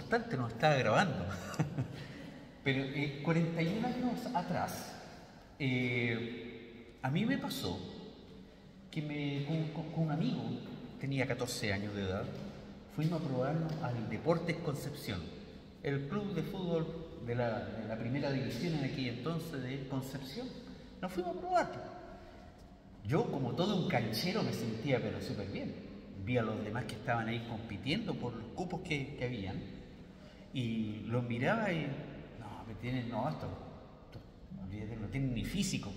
importante, nos estaba grabando. Pero 41 años atrás, a mí me pasó que con un amigo, tenía 14 años de edad, fuimos a probarnos al Deportes Concepción, el club de fútbol de la primera división en aquel entonces de Concepción. Nos fuimos a probar. Yo, como todo un canchero, me sentía pero súper bien. Vi a los demás que estaban ahí compitiendo por los cupos que habían y los miraba y no tienen ni físico,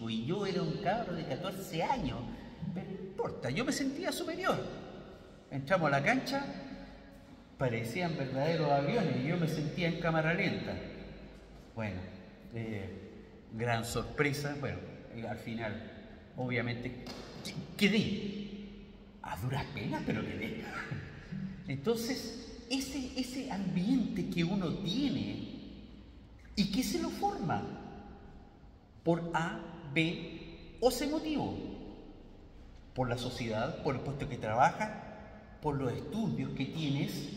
y yo era un cabro de 14 años, pero no importa, yo me sentía superior. Entramos a la cancha, parecían verdaderos aviones y yo me sentía en cámara lenta. Bueno, gran sorpresa, bueno, al final, obviamente, quedé, a duras penas, pero quedé. Entonces, ese ambiente que uno tiene y que se lo forma por A, B o C motivo, por la sociedad, por el puesto que trabajas, por los estudios que tienes,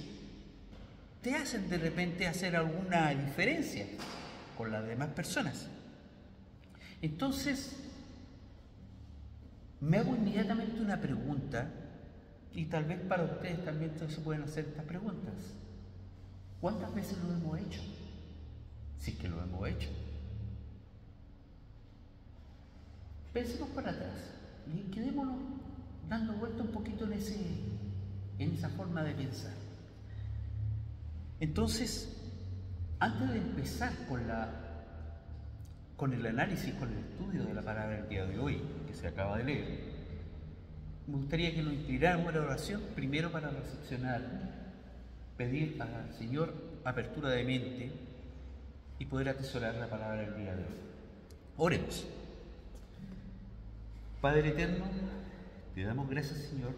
te hacen de repente hacer alguna diferencia con las demás personas. Entonces, me hago inmediatamente una pregunta, y tal vez para ustedes también se pueden hacer estas preguntas. ¿Cuántas veces lo hemos hecho? Si es que lo hemos hecho. Pensemos para atrás y quedémonos dando vuelta un poquito en esa forma de pensar. Entonces, antes de empezar con el análisis, con el estudio de la palabra del día de hoy, que se acaba de leer, me gustaría que nos inclináramos a la oración, primero para reflexionar, pedir al Señor apertura de mente y poder atesorar la palabra del día de hoy. Oremos. Padre eterno, te damos gracias, Señor,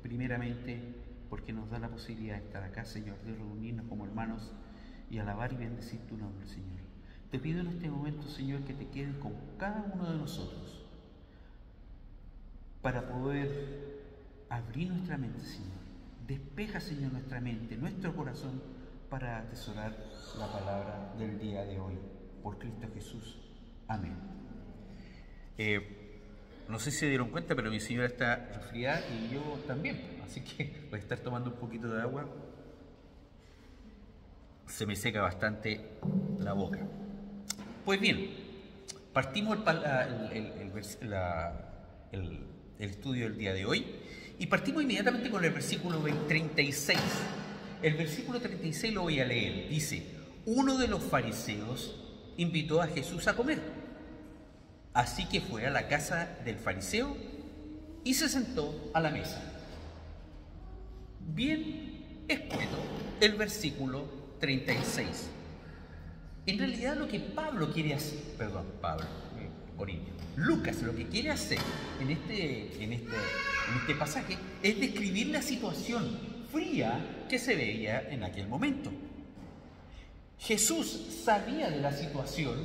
primeramente porque nos da la posibilidad de estar acá, Señor, de reunirnos como hermanos y alabar y bendecir tu nombre, Señor. Te pido en este momento, Señor, que te quedes con cada uno de nosotros para poder abrir nuestra mente, Señor. Despeja, Señor, nuestra mente, nuestro corazón, para atesorar la palabra del día de hoy. Por Cristo Jesús. Amén. No sé si se dieron cuenta, pero mi señora está resfriada y yo también, así que voy a estar tomando un poquito de agua. Se me seca bastante la boca. Pues bien, partimos el estudio del día de hoy y partimos inmediatamente con el versículo 36. El versículo 36 lo voy a leer. Dice: uno de los fariseos invitó a Jesús a comer. Así que fue a la casa del fariseo y se sentó a la mesa. Bien escueto el versículo 36. En realidad lo que Lucas lo que quiere hacer en este pasaje es describir la situación fría que se veía en aquel momento. Jesús sabía de la situación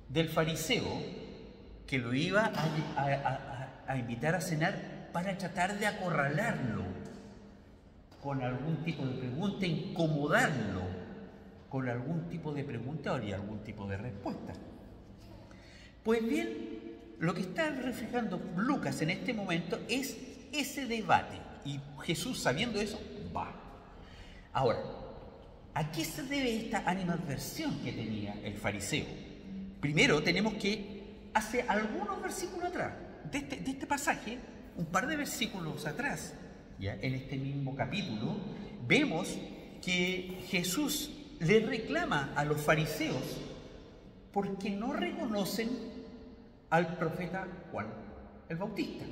del fariseo que lo iba a invitar a cenar para tratar de acorralarlo con algún tipo de pregunta, incomodarlo con algún tipo de pregunta o algún tipo de respuesta. Pues bien, lo que está reflejando Lucas en este momento es ese debate, y Jesús, sabiendo eso, va. Ahora, ¿a qué se debe esta animadversión que tenía el fariseo? Primero tenemos que, hace algunos versículos atrás de este pasaje, un par de versículos atrás, ya en este mismo capítulo, vemos que Jesús le reclama a los fariseos porque no reconocen al profeta Juan el Bautista.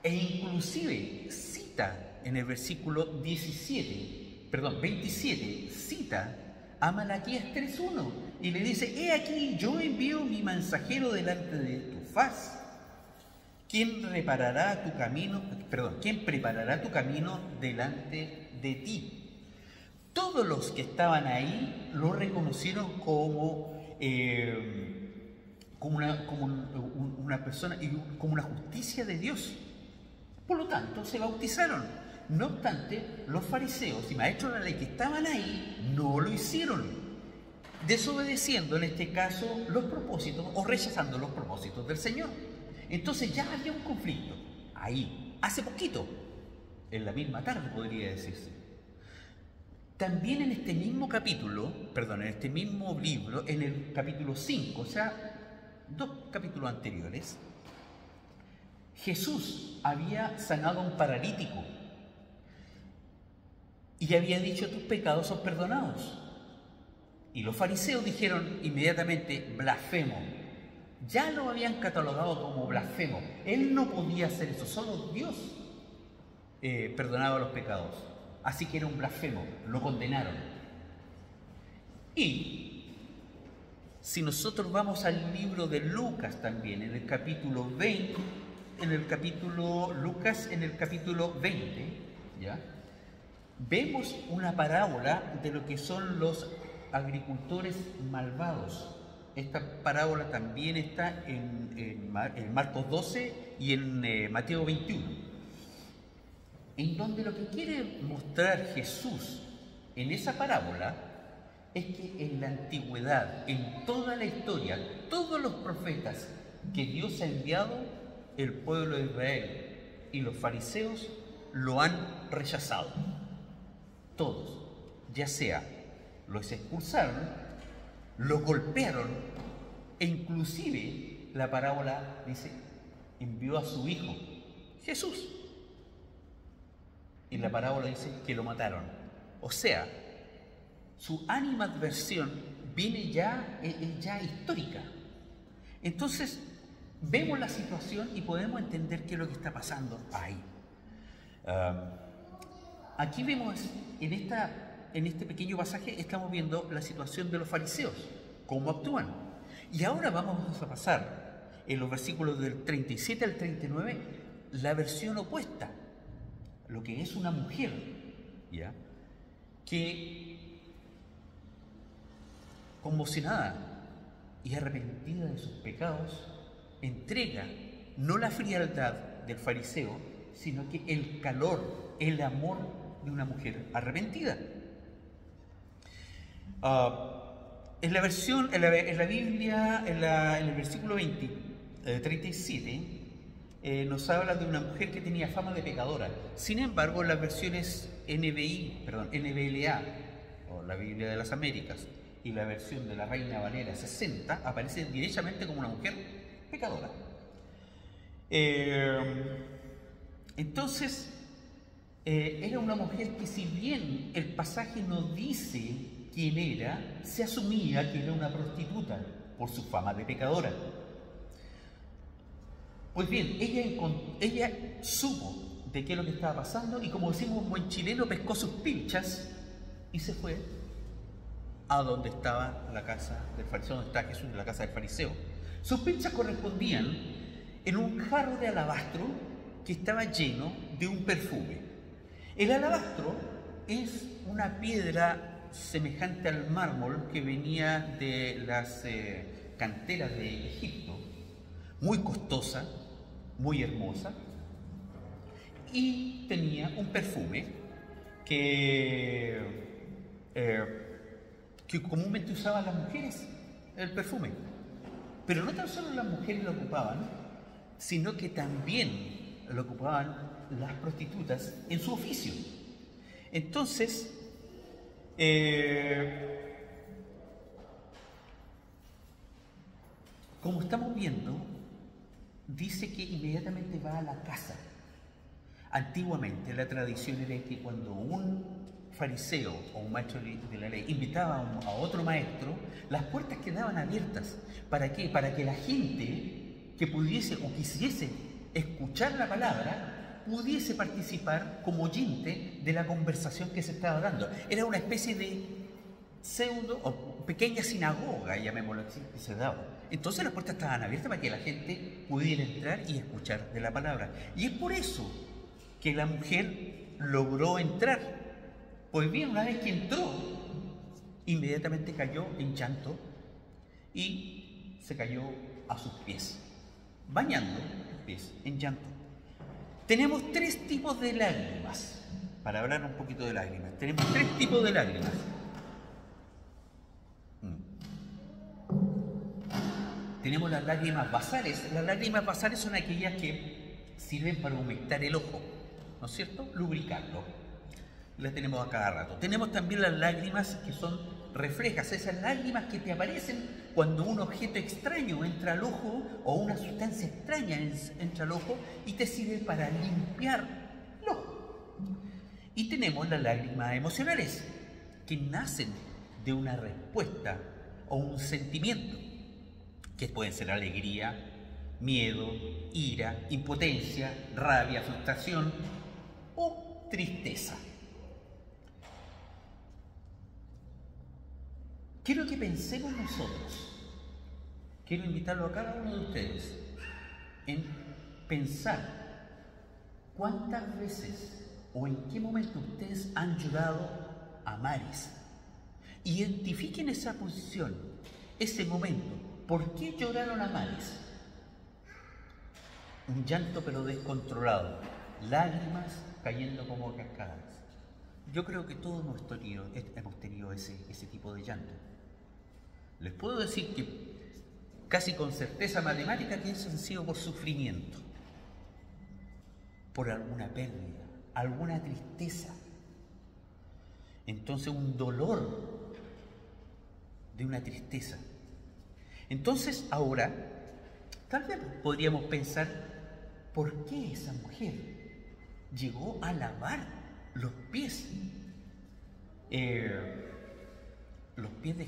E inclusive cita en el versículo 27, cita a Malaquías 3:1 y le dice: he aquí, yo envío mi mensajero delante de tu faz, quien preparará tu camino delante de ti. Todos los que estaban ahí lo reconocieron como una persona y como una justicia de Dios. Por lo tanto, se bautizaron. No obstante, los fariseos y maestros de la ley que estaban ahí no lo hicieron, desobedeciendo en este caso los propósitos o rechazando los propósitos del Señor. Entonces ya había un conflicto ahí, hace poquito, en la misma tarde podría decirse. También en este mismo capítulo, perdón, en este mismo libro, en el capítulo 5, o sea, 2 capítulos anteriores, Jesús había sanado a un paralítico y había dicho: tus pecados son perdonados. Y los fariseos dijeron inmediatamente: blasfemo. Ya lo habían catalogado como blasfemo. Él no podía hacer eso, solo Dios perdonaba los pecados. Así que era un blasfemo, lo condenaron. Y si nosotros vamos al libro de Lucas también, en el capítulo 20, Lucas en el capítulo 20, ¿ya? Vemos una parábola de lo que son los agricultores malvados. Esta parábola también está en Marcos 12 y en Mateo 21. En donde lo que quiere mostrar Jesús en esa parábola es que en la antigüedad, en toda la historia, todos los profetas que Dios ha enviado, el pueblo de Israel y los fariseos lo han rechazado. Todos, ya sea los expulsaron, los golpearon e inclusive la parábola dice, envió a su hijo, Jesús. Y la parábola dice que lo mataron. O sea, su animadversión viene ya, es ya histórica. Entonces, vemos la situación y podemos entender qué es lo que está pasando ahí. Aquí vemos, en este pequeño pasaje, estamos viendo la situación de los fariseos, cómo actúan. Y ahora vamos a pasar, en los versículos del 37 al 39, la versión opuesta. Lo que es una mujer, ¿ya? Que, conmocionada y arrepentida de sus pecados, entrega no la frialdad del fariseo, sino que el calor, el amor de una mujer arrepentida. En la versión, en la Biblia, en el versículo 37, nos habla de una mujer que tenía fama de pecadora. Sin embargo, en las versiones NBLA, o la Biblia de las Américas, y la versión de la Reina Valera 60, aparece directamente como una mujer pecadora. Entonces, era una mujer que, si bien el pasaje no dice quién era, se asumía que era una prostituta por su fama de pecadora. Pues bien, ella supo de qué es lo que estaba pasando y, como decimos un buen chileno, pescó sus pinchas y se fue a donde estaba la casa del fariseo, donde estaba Jesús, en la casa del fariseo. Sus pinchas correspondían en un jarro de alabastro que estaba lleno de un perfume. El alabastro es una piedra semejante al mármol que venía de las canteras de Egipto, muy costosa, muy hermosa, y tenía un perfume que comúnmente usaban las mujeres, el perfume. Pero no tan solo las mujeres lo ocupaban, sino que también lo ocupaban las prostitutas en su oficio. Entonces, como estamos viendo, dice que inmediatamente va a la casa. Antiguamente la tradición era que cuando un fariseo o un maestro de la ley invitaba a otro maestro, las puertas quedaban abiertas. ¿Para qué? Para que la gente que pudiese o quisiese escuchar la palabra pudiese participar como oyente de la conversación que se estaba dando. Era una especie de pseudo o pequeña sinagoga, llamémoslo así, que se daba. Entonces las puertas estaban abiertas para que la gente pudiera entrar y escuchar de la palabra. Y es por eso que la mujer logró entrar. Pues bien, una vez que entró, inmediatamente cayó en llanto y se cayó a sus pies, bañando sus pies en llanto. Tenemos tres tipos de lágrimas. Para hablar un poquito de lágrimas. Tenemos tres tipos de lágrimas. Tenemos las lágrimas basales. Las lágrimas basales son aquellas que sirven para humectar el ojo, ¿no es cierto? Lubricarlo. Las tenemos a cada rato. Tenemos también las lágrimas que son reflejas, esas lágrimas que te aparecen cuando un objeto extraño entra al ojo o una sustancia extraña entra al ojo y te sirve para limpiar el ojo. Y tenemos las lágrimas emocionales, que nacen de una respuesta o un sentimiento, que pueden ser alegría, miedo, ira, impotencia, rabia, frustración o tristeza. Quiero que pensemos nosotros, quiero invitarlo a cada uno de ustedes en pensar cuántas veces o en qué momento ustedes han llorado a mares. Identifiquen esa posición, ese momento. ¿Por qué lloraron a mares? Un llanto pero descontrolado, lágrimas cayendo como cascadas. Yo creo que todos hemos tenido ese tipo de llanto. Les puedo decir que casi con certeza matemática que eso ha sido por sufrimiento, por alguna pérdida, alguna tristeza. Entonces un dolor de una tristeza. Entonces ahora, tal vez podríamos pensar, ¿por qué esa mujer llegó a lavar los pies de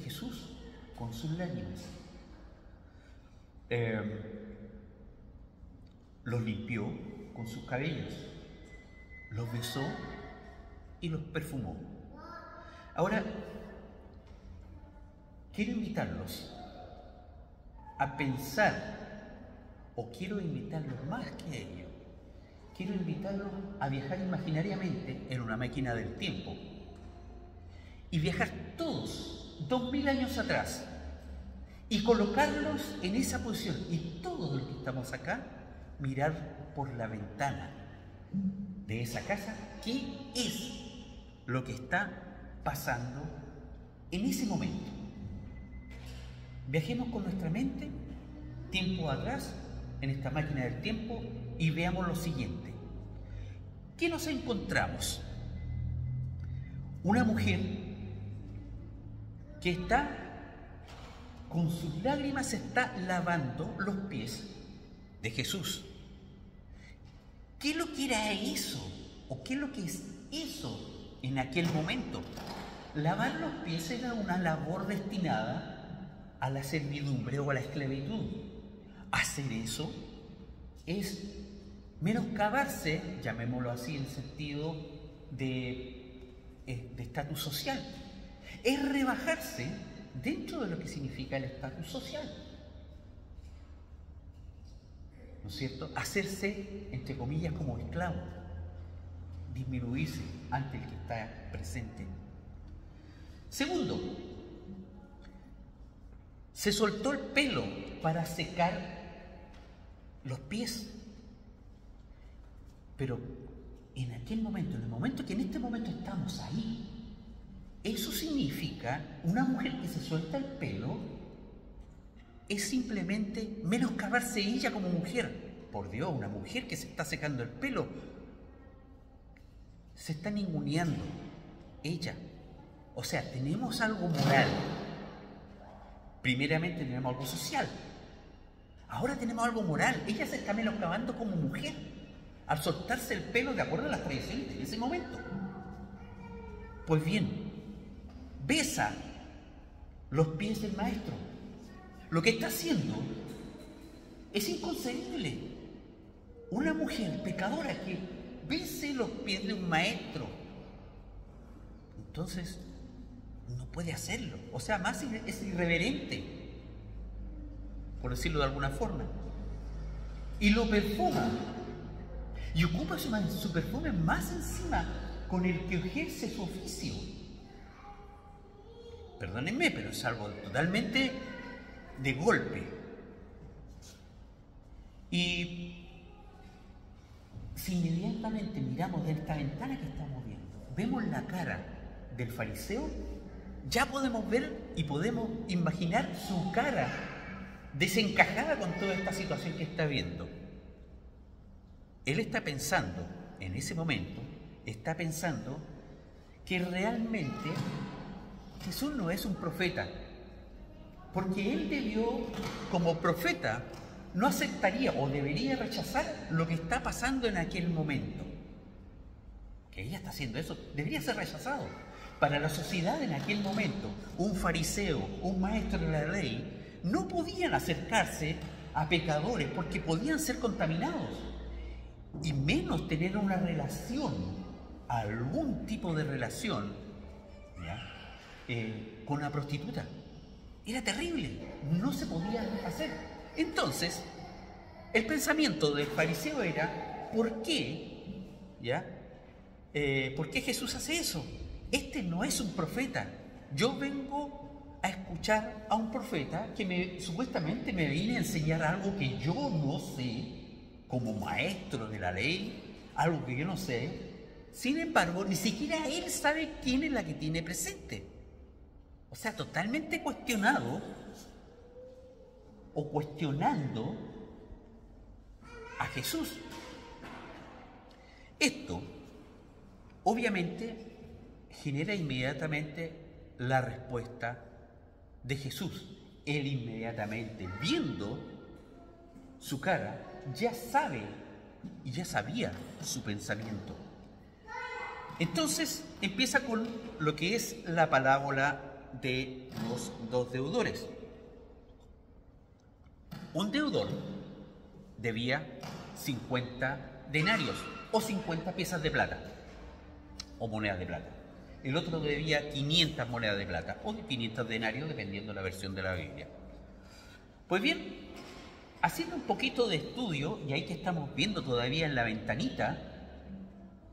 Jesús con sus lágrimas? Los limpió con sus cabellos, los besó y los perfumó. Ahora, quiero invitarlos a pensar, o quiero invitarlos más que ello, quiero invitarlos a viajar imaginariamente en una máquina del tiempo y viajar todos 2000 años atrás y colocarlos en esa posición, y todos los que estamos acá mirar por la ventana de esa casa qué es lo que está pasando en ese momento. Viajemos con nuestra mente tiempo atrás en esta máquina del tiempo y veamos lo siguiente. ¿Qué nos encontramos? Una mujer que está con sus lágrimas, está lavando los pies de Jesús. ¿Qué es lo que era eso? ¿O qué es lo que es eso en aquel momento? Lavar los pies era una labor destinada a la servidumbre o a la esclavitud. Hacer eso es menoscabarse, llamémoslo así en sentido de estatus social. Es rebajarse dentro de lo que significa el estatus social. ¿No es cierto? Hacerse, entre comillas, como esclavo. Disminuirse ante el que está presente. Segundo, se soltó el pelo para secar los pies. Pero en aquel momento, en el momento que en este momento estamos ahí, eso significa una mujer que se suelta el pelo es simplemente menoscabarse ella como mujer. Por Dios, una mujer que se está secando el pelo se está ninguneando ella. O sea, tenemos algo moral. Primeramente tenemos algo social. Ahora tenemos algo moral. Ella se está menoscabando como mujer al soltarse el pelo de acuerdo a las tradiciones en ese momento. Pues bien, besa los pies del maestro. Lo que está haciendo es inconcebible. Una mujer pecadora que bese los pies de un maestro. Entonces, no puede hacerlo. O sea, más es irreverente, por decirlo de alguna forma. Y lo perfuma. Y ocupa su perfume más encima con el que ejerce su oficio. Perdónenme, pero es algo totalmente de golpe. Y si inmediatamente miramos de esta ventana que estamos viendo, vemos la cara del fariseo, ya podemos ver y podemos imaginar su cara desencajada con toda esta situación que está viendo. Él está pensando, en ese momento, está pensando que realmente Jesús no es un profeta, porque él debió, como profeta, no aceptaría o debería rechazar lo que está pasando en aquel momento. Que ella está haciendo eso, debería ser rechazado. Para la sociedad en aquel momento, un fariseo, un maestro de la ley, no podían acercarse a pecadores porque podían ser contaminados, y menos tener una relación, algún tipo de relación, con una prostituta. Era terrible, no se podía hacer. Entonces, el pensamiento del fariseo era, ¿por qué? ¿Por qué Jesús hace eso? Este no es un profeta. Yo vengo a escuchar a un profeta que supuestamente me viene a enseñar algo que yo no sé, como maestro de la ley, algo que yo no sé. Sin embargo, ni siquiera él sabe quién es la que tiene presente. O sea, totalmente cuestionado o cuestionando a Jesús. Esto, obviamente, genera inmediatamente la respuesta de Jesús. Él inmediatamente, viendo su cara, ya sabe y ya sabía su pensamiento. Entonces empieza con lo que es la parábola de los dos deudores. Un deudor debía 50 denarios o 50 piezas de plata o monedas de plata. El otro debía 500 monedas de plata o 500 denarios, dependiendo de la versión de la Biblia. Pues bien, haciendo un poquito de estudio, y ahí que estamos viendo todavía en la ventanita,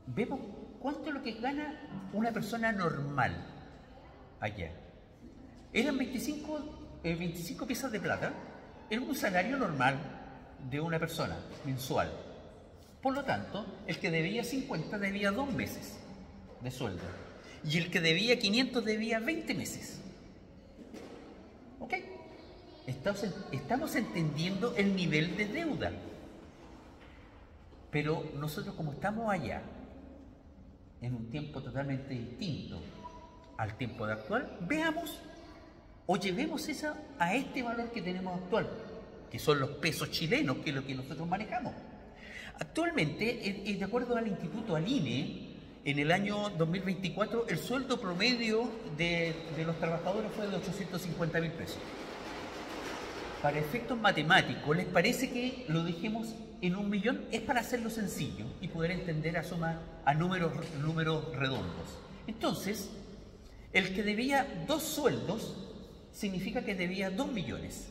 vemos cuánto es lo que gana una persona normal allá. Eran 25 piezas de plata, era un salario normal de una persona mensual. Por lo tanto, el que debía 50 debía 2 meses de sueldo, y el que debía 500 debía 20 meses. ¿Ok? Estamos entendiendo el nivel de deuda. Pero nosotros, como estamos allá, en un tiempo totalmente distinto al tiempo de actual, veamos o llevemos eso a este valor que tenemos actual, que son los pesos chilenos, que es lo que nosotros manejamos. Actualmente, de acuerdo al Instituto Aline, en el año 2024, el sueldo promedio de los trabajadores fue de 850.000 pesos. Para efectos matemáticos, ¿les parece que lo dejemos en 1 millón? Es para hacerlo sencillo y poder entender a números redondos. Entonces, el que debía 2 sueldos significa que debía 2 millones.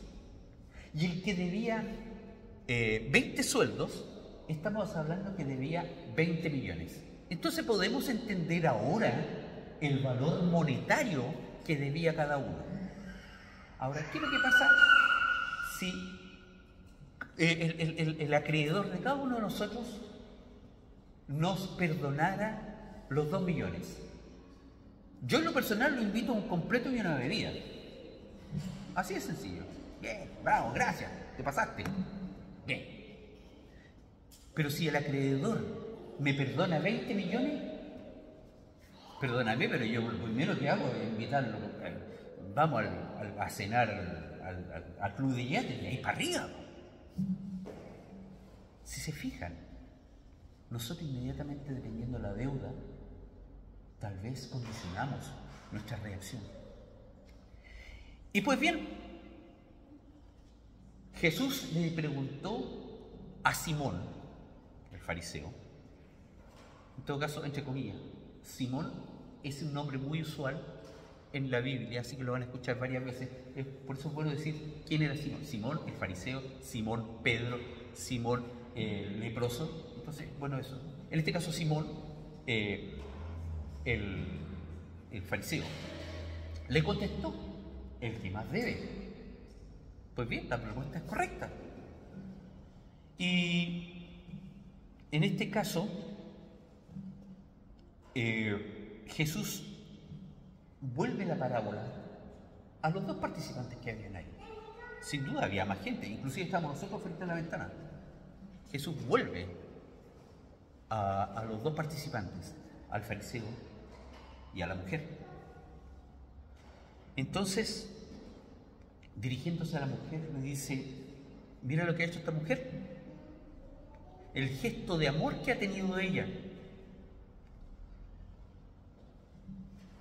Y el que debía 20 sueldos, estamos hablando que debía 20 millones. Entonces podemos entender ahora el valor monetario que debía cada uno. Ahora, ¿qué es lo que pasa si el acreedor de cada uno de nosotros nos perdonara los 2 millones? Yo en lo personal lo invito a un completo y una bebida. Así de sencillo. Bien, bravo, gracias, te pasaste. Bien. Pero si el acreedor me perdona 20 millones, perdóname, pero yo lo primero que hago es invitarlo. Vamos a cenar al club de yates y ahí para arriba. Si se fijan, nosotros inmediatamente, dependiendo de la deuda, tal vez condicionamos nuestra reacción. Y pues bien, Jesús le preguntó a Simón, el fariseo, en todo caso, entre comillas, Simón es un nombre muy usual en la Biblia, así que lo van a escuchar varias veces. Por eso es bueno decir quién era Simón. Simón el fariseo, Simón Pedro, Simón leproso. Entonces, bueno, eso. En este caso, Simón, el fariseo, le contestó: el que más debe. Pues bien, la respuesta es correcta. Y En este caso, Jesús vuelve la parábola a los dos participantes que habían ahí. Sin duda había más gente, inclusive estábamos nosotros frente a la ventana. Jesús vuelve a los dos participantes, al fariseo y a la mujer. Entonces, dirigiéndose a la mujer, le dice: mira lo que ha hecho esta mujer, el gesto de amor que ha tenido ella.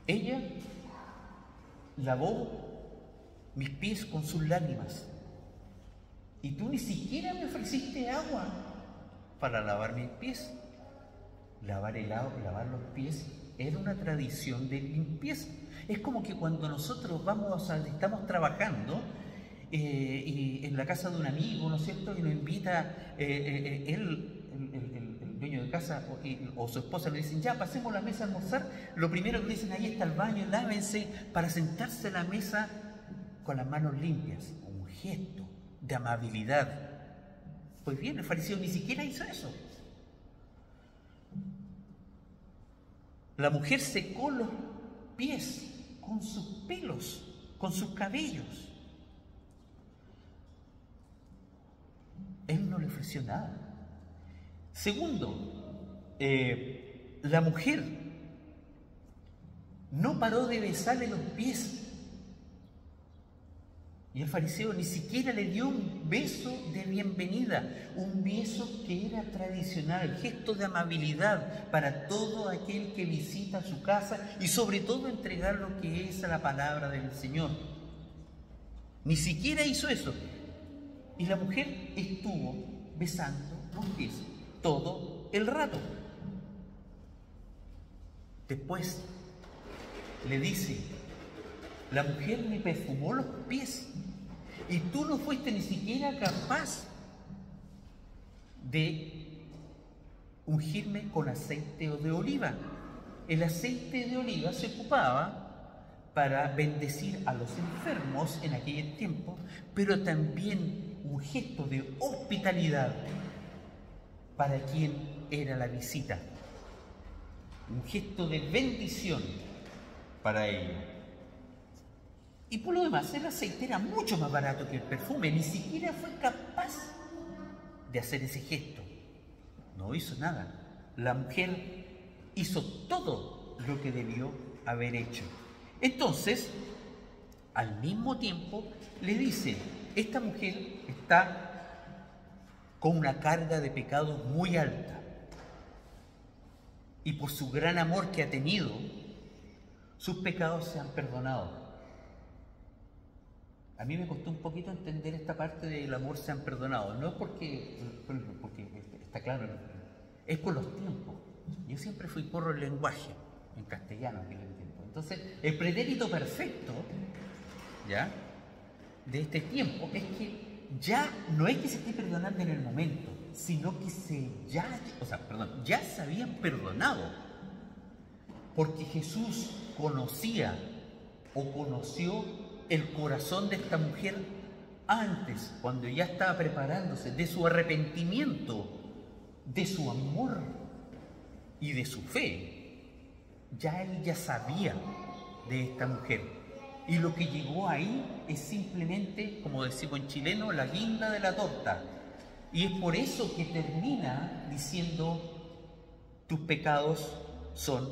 Ella lavó mis pies con sus lágrimas, y tú ni siquiera me ofreciste agua para lavar mis pies. Lavar los pies era una tradición de limpieza. Es como que cuando nosotros estamos trabajando y en la casa de un amigo, ¿no es cierto?, y nos invita el dueño de casa o su esposa, le dicen: ya, pasemos la mesa a almorzar. Lo primero que le dicen: ahí está el baño, lávense, para sentarse a la mesa con las manos limpias. Un gesto de amabilidad. Pues bien, el fariseo ni siquiera hizo eso. La mujer secó los pies con sus pelos, con sus cabellos. Él no le ofreció nada. Segundo, la mujer no paró de besarle los pies. Y el fariseo ni siquiera le dio un beso de bienvenida, un beso que era tradicional, gesto de amabilidad para todo aquel que visita su casa y sobre todo entregar lo que es a la palabra del Señor. Ni siquiera hizo eso. Y la mujer estuvo besando los pies todo el rato. Después le dice: la mujer me perfumó los pies y tú no fuiste ni siquiera capaz de ungirme con aceite de oliva. El aceite de oliva se ocupaba para bendecir a los enfermos en aquel tiempo, pero también un gesto de hospitalidad para quien era la visita, un gesto de bendición para ellos. Y por lo demás, el aceite era mucho más barato que el perfume. Ni siquiera fue capaz de hacer ese gesto. No hizo nada. La mujer hizo todo lo que debió haber hecho. Entonces, al mismo tiempo, le dice: esta mujer está con una carga de pecados muy alta. Y por su gran amor que ha tenido, sus pecados se han perdonado. A mí me costó un poquito entender esta parte del amor se han perdonado. No es porque está claro, es por los tiempos. Yo siempre fui porro el lenguaje, en castellano en aquel tiempo. Entonces, el pretérito perfecto, ¿ya?, de este tiempo es que ya no es que se esté perdonando en el momento, sino que ya se habían perdonado. Porque Jesús conocía o conoció el corazón de esta mujer antes, cuando ya estaba preparándose, de su arrepentimiento, de su amor y de su fe. Ya él ya sabía de esta mujer. Y lo que llegó ahí es simplemente, como decimos en chileno, la guinda de la torta. Y es por eso que termina diciendo: tus pecados son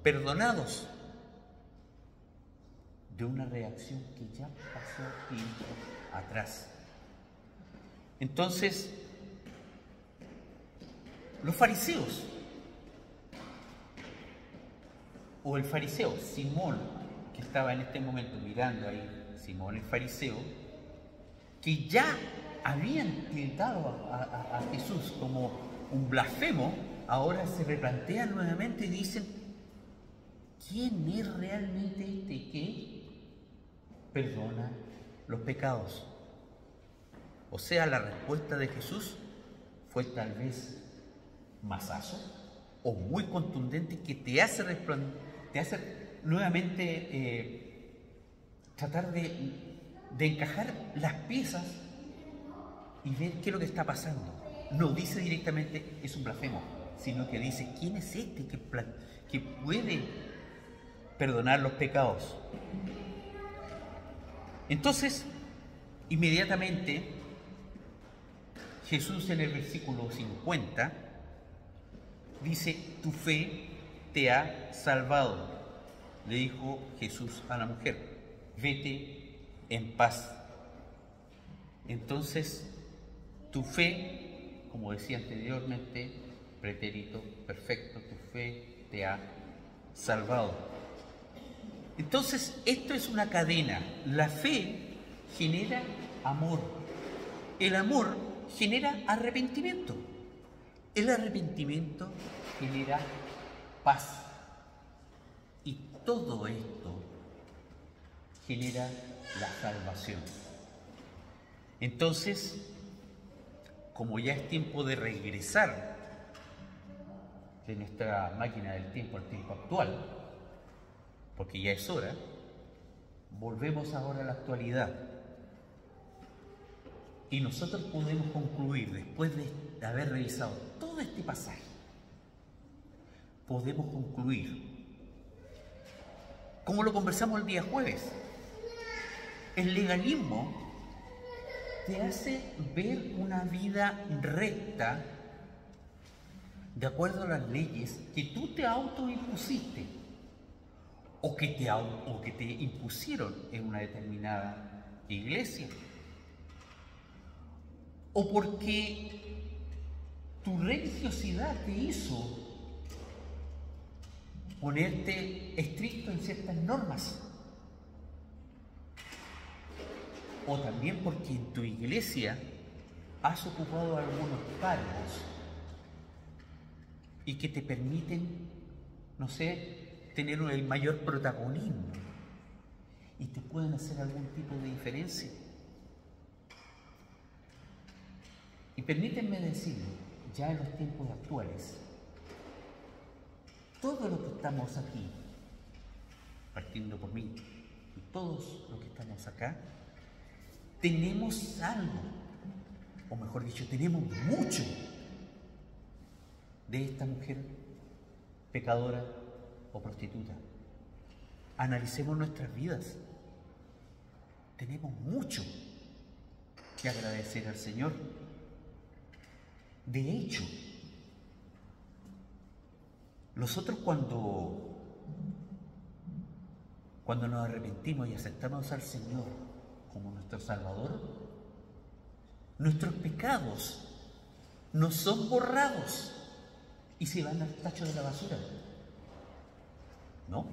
perdonados. De una reacción que ya pasó tiempo atrás. Entonces, los fariseos, o el fariseo Simón, que estaba en este momento mirando ahí, Simón el fariseo, que ya habían tildado a Jesús como un blasfemo, ahora se replantean nuevamente y dicen: ¿quién es realmente este que perdona los pecados? O sea, la respuesta de Jesús fue tal vez masazo o muy contundente, que te hace nuevamente tratar de encajar las piezas y ver qué es lo que está pasando. no dice directamente es un blasfemo, sino que dice, ¿quién es este que puede perdonar los pecados? Entonces, inmediatamente, Jesús en el versículo 50 dice, tu fe te ha salvado. Le dijo Jesús a la mujer, vete en paz. Entonces, tu fe, como decía anteriormente, pretérito perfecto, tu fe te ha salvado. Entonces, esto es una cadena. La fe genera amor. El amor genera arrepentimiento. El arrepentimiento genera paz. Y todo esto genera la salvación. Entonces, como ya es tiempo de regresar de nuestra máquina del tiempo al tiempo actual, porque ya es hora, volvemos ahora a la actualidad. Y nosotros podemos concluir, después de haber revisado todo este pasaje, podemos concluir, como lo conversamos el día jueves, el legalismo te hace ver una vida recta de acuerdo a las leyes que tú te autoimpusiste o que te impusieron en una determinada iglesia, o porque tu religiosidad te hizo ponerte estricto en ciertas normas, o también porque en tu iglesia has ocupado algunos cargos y que te permiten, no sé, tener el mayor protagonismo y te pueden hacer algún tipo de diferencia. Y permítanme decirlo, ya en los tiempos actuales, todos los que estamos aquí, partiendo por mí, y todos los que estamos acá, tenemos algo, o mejor dicho, tenemos mucho de esta mujer pecadora o prostituta. Analicemos nuestras vidas. Tenemos mucho que agradecer al Señor. De hecho, nosotros cuando nos arrepentimos y aceptamos al Señor como nuestro Salvador, nuestros pecados no son borrados y se van al tacho de la basura. No.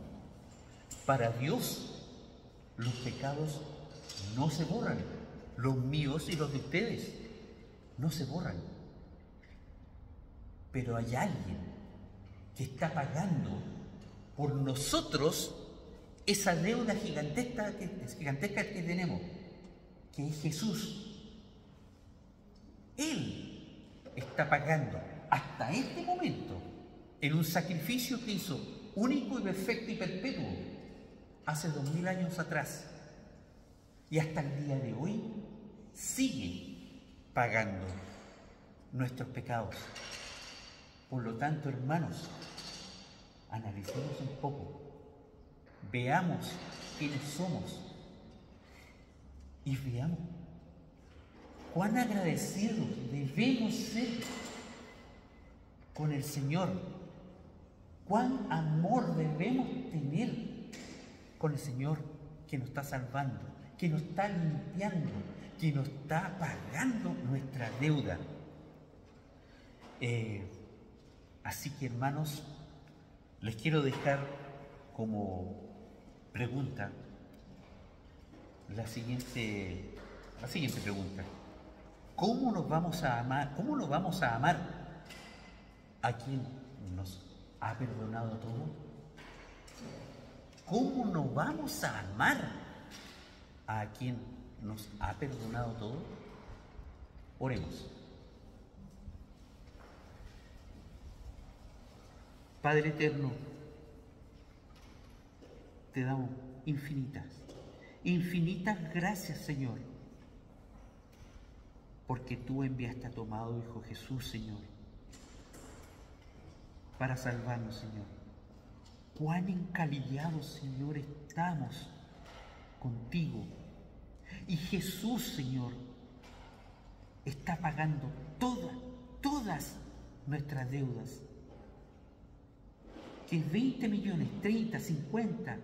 Para Dios, los pecados no se borran. Los míos y los de ustedes no se borran. Pero hay alguien que está pagando por nosotros esa deuda gigantesca que tenemos, que es Jesús. Él está pagando hasta este momento en un sacrificio que hizo único y perfecto y perpetuo hace 2000 años atrás, y hasta el día de hoy sigue pagando nuestros pecados. Por lo tanto, hermanos, analicemos un poco, veamos quiénes somos y veamos cuán agradecidos debemos ser con el Señor, cuán amor debemos tener con el Señor que nos está salvando, que nos está limpiando, que nos está pagando nuestra deuda. Así que, hermanos, les quiero dejar como pregunta la siguiente pregunta. ¿Cómo nos vamos a amar? ¿Cómo nos vamos a amar a quien nos ha perdonado todo? ¿Cómo nos vamos a amar a quien nos ha perdonado todo? Oremos. Padre eterno, te damos infinitas gracias, Señor, porque tú enviaste a tu amado Hijo Jesús, Señor, para salvarnos, Señor. Cuán encalillados, Señor, estamos contigo. Y Jesús, Señor, está pagando todas nuestras deudas. Que 20 millones, 30, 50,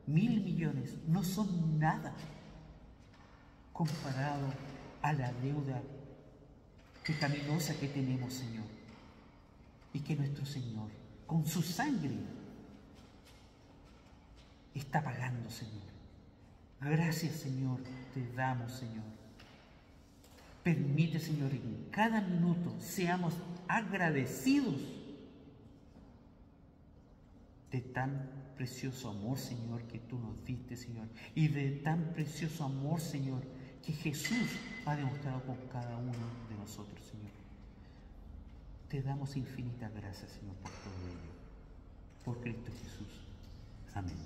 1000 millones no son nada comparado a la deuda pecaminosa que tenemos, Señor. Y que nuestro Señor, con su sangre, está pagando, Señor. Gracias, Señor, te damos, Señor. Permite, Señor, que en cada minuto seamos agradecidos de tan precioso amor, Señor, que tú nos diste, Señor, y de tan precioso amor, Señor, que Jesús ha demostrado con cada uno de nosotros, Señor. Te damos infinitas gracias, Señor, por todo ello. Por Cristo Jesús. Amén.